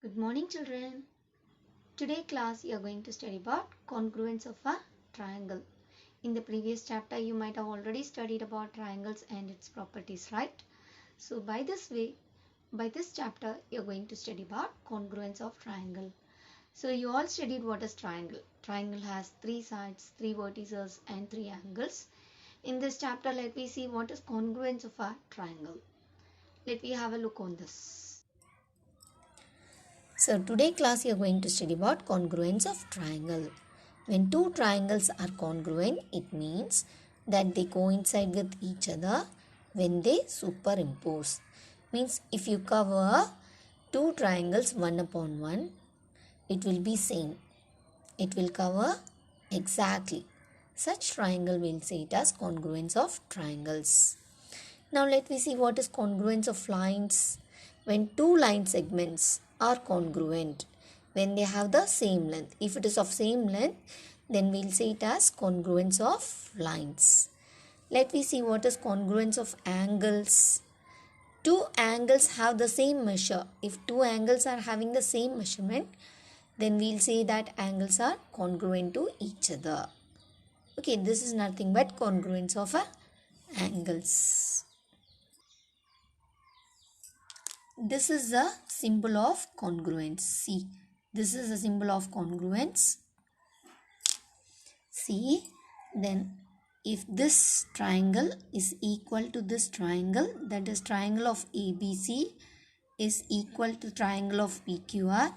Good morning, children. Today class you are going to study about congruence of a triangle. In the previous chapter you might have already studied about triangles and its properties, right? So by this chapter you are going to study about congruence of triangle. So you all studied what is triangle. Triangle has three sides, three vertices and three angles. In this chapter let me see what is congruence of a triangle. Let me have a look on this. So today class you are going to study about congruence of triangle. When two triangles are congruent, it means that they coincide with each other when they superimpose. Means if you cover two triangles one upon one, it will be same. It will cover exactly. Such triangle we'll say it as congruence of triangles. Now let me see what is congruence of lines. When two line segments are congruent, when they have the same length. If it is of same length, then we'll say it as congruence of lines. Let me see what is congruence of angles. Two angles have the same measure. If two angles are having the same measurement, then we'll say that angles are congruent to each other. Okay, this is nothing but congruence of angles. This is a symbol of congruence. See, this is a symbol of congruence. See, then if this triangle is equal to this triangle, that is triangle of ABC is equal to triangle of PQR,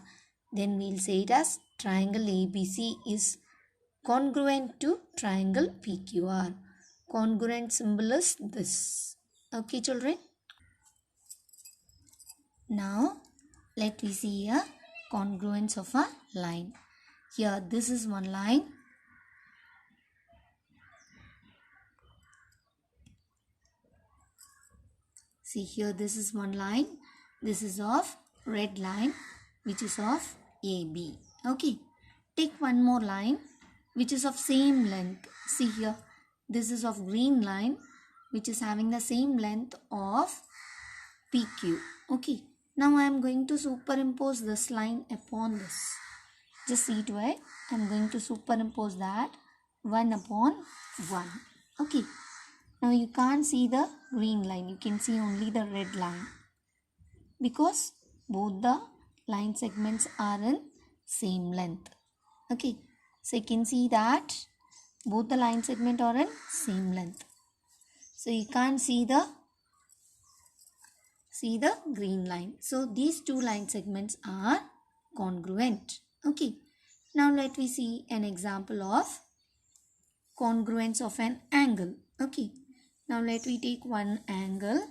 then we'll say it as triangle ABC is congruent to triangle PQR. Congruent symbol is this. Okay, children? Now, let me see a congruence of a line. Here, this is one line. See here, this is one line. This is of red line, which is of AB. Okay. Take one more line, which is of same length. See here, this is of green line, which is having the same length of PQ. Okay. Now I am going to superimpose this line upon this. Just see to it. I am going to superimpose that 1 upon 1. Okay. Now you can't see the green line. You can see only the red line. Because both the line segments are in same length. Okay. So you can see that both the line segments are in same length. So you can't see the green line. So these two line segments are congruent. Okay. Now let me see an example of congruence of an angle. Okay. Now let me take one angle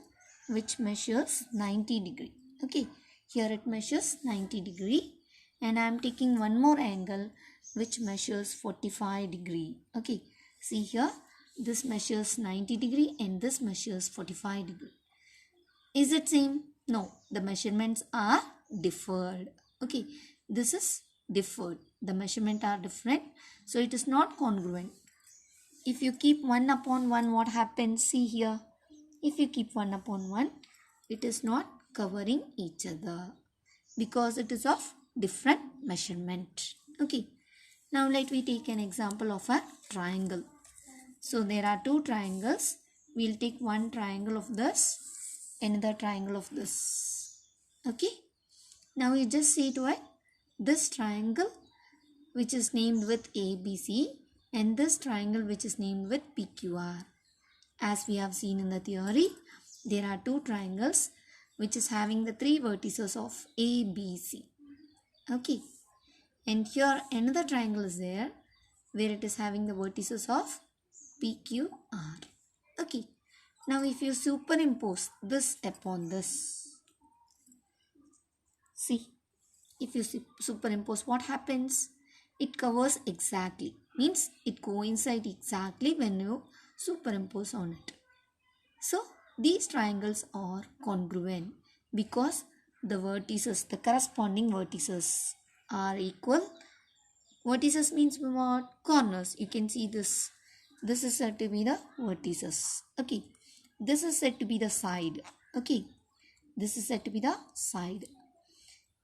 which measures 90 degree. Okay. Here it measures 90 degree. And I am taking one more angle which measures 45 degree. Okay. See here. This measures 90 degree and this measures 45 degree. Is it same? No, the measurements are differed. Okay, this is differed. The measurements are different. So it is not congruent. If you keep 1 upon 1, what happens? See here. If you keep 1 upon 1, it is not covering each other. Because it is of different measurement. Okay. Now let me take an example of a triangle. So there are two triangles. We'll take one triangle of this, another triangle of this. Okay. Now you just see to it. This triangle which is named with ABC and this triangle which is named with PQR. As we have seen in the theory, there are two triangles which is having the three vertices of ABC. Okay. And here another triangle is there where it is having the vertices of PQR. Okay. Now if you superimpose this upon this, see, if you superimpose, what happens? It covers exactly. Means it coincides exactly when you superimpose on it. So these triangles are congruent because the vertices, the corresponding vertices are equal. Vertices means what? Corners. You can see this. This is said to be the vertices. Okay. This is said to be the side. Okay. This is said to be the side.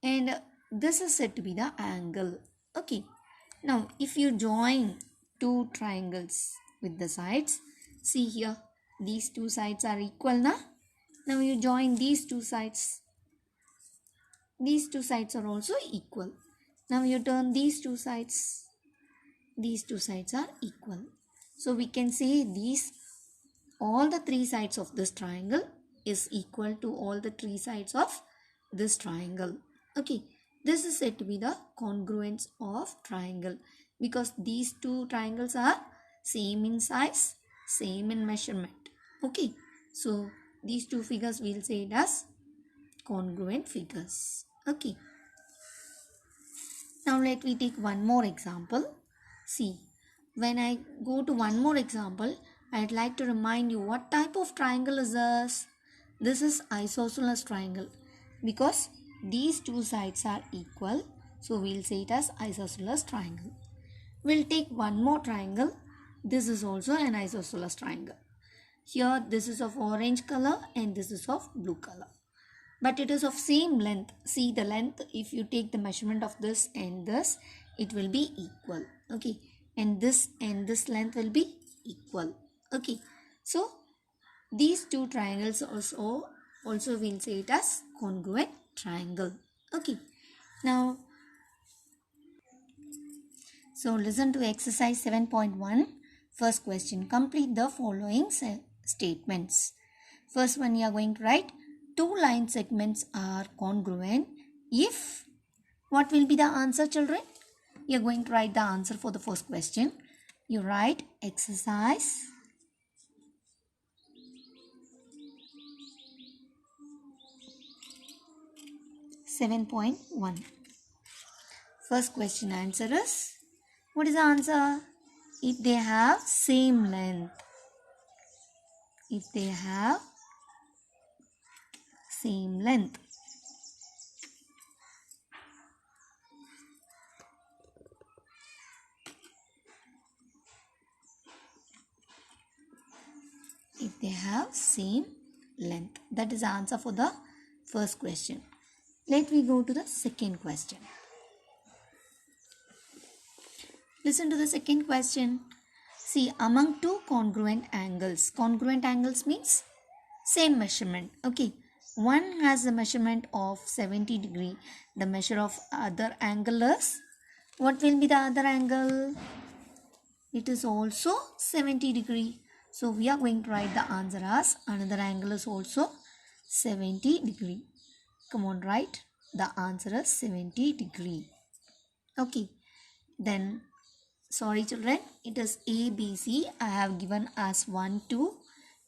And this is said to be the angle. Okay. Now, if you join two triangles with the sides, see here, these two sides are equal now. Now you join these two sides. These two sides are also equal. Now you turn these two sides. These two sides are equal. So we can say all the three sides of this triangle is equal to all the three sides of this triangle. Okay. This is said to be the congruence of triangle because these two triangles are same in size, same in measurement. Okay. So these two figures we'll say it as congruent figures. Okay. Now let me take one more example. See, when I go to one more example, I'd like to remind you what type of triangle is this? This is isosceles triangle because these two sides are equal. So we'll say it as isosceles triangle. We'll take one more triangle. This is also an isosceles triangle. Here this is of orange color and this is of blue color. But it is of same length. See the length, if you take the measurement of this and this, it will be equal. Okay. And this length will be equal. Okay. So these two triangles also we'll say it as congruent triangle. Okay. Now, so listen to exercise 7.1. First question. Complete the following statements. First one you are going to write. Two line segments are congruent if, what will be the answer, children? You are going to write the answer for the first question. You write exercise 7.1. First question answer is, what is the answer? If they have same length. If they have same length. If they have same length. That is the answer for the first question. Let me go to the second question. Listen to the second question. See, among two congruent angles. Congruent angles means same measurement. Okay. One has a measurement of 70 degree. The measure of other angle is, what will be the other angle? It is also 70 degree. So we are going to write the answer as another angle is also 70 degree. Come on, write. The answer is 70 degree. Okay. Then, sorry children, it is A, B, C. I have given as 1, 2.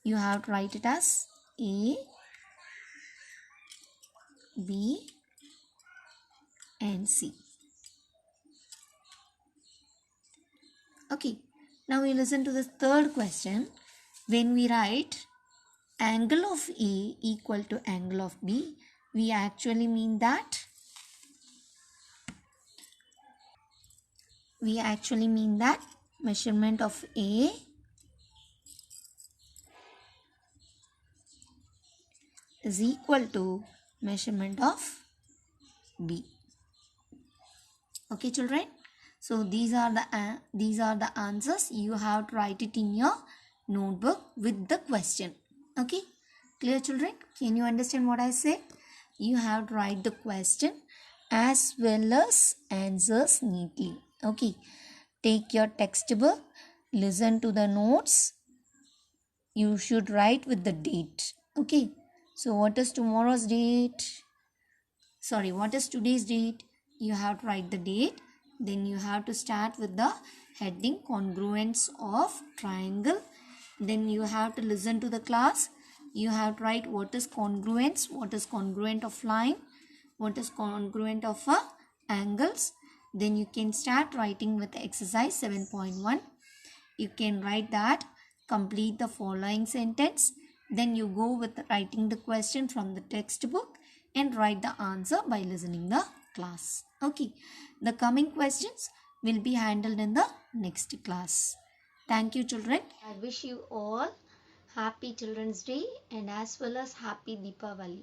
You have to write it as A, B and C. Okay. Now we listen to the third question. When we write angle of A equal to angle of B, we actually mean that measurement of A is equal to measurement of B. Okay children. So these are the answers. You have to write it in your notebook with the question. Okay. Clear children? Can you understand what I said? You have to write the question as well as answers neatly. Okay. Take your textbook. Listen to the notes. You should write with the date. Okay. So what is tomorrow's date? Sorry, what is today's date? You have to write the date. Then you have to start with the heading congruence of triangle. Then you have to listen to the class. You have to write what is congruence, what is congruent of line, what is congruent of angles. Then you can start writing with exercise 7.1. You can write that, complete the following sentence. Then you go with writing the question from the textbook and write the answer by listening the class. Okay. The coming questions will be handled in the next class. Thank you children. I wish you all happy Children's Day and as well as happy Deepavali.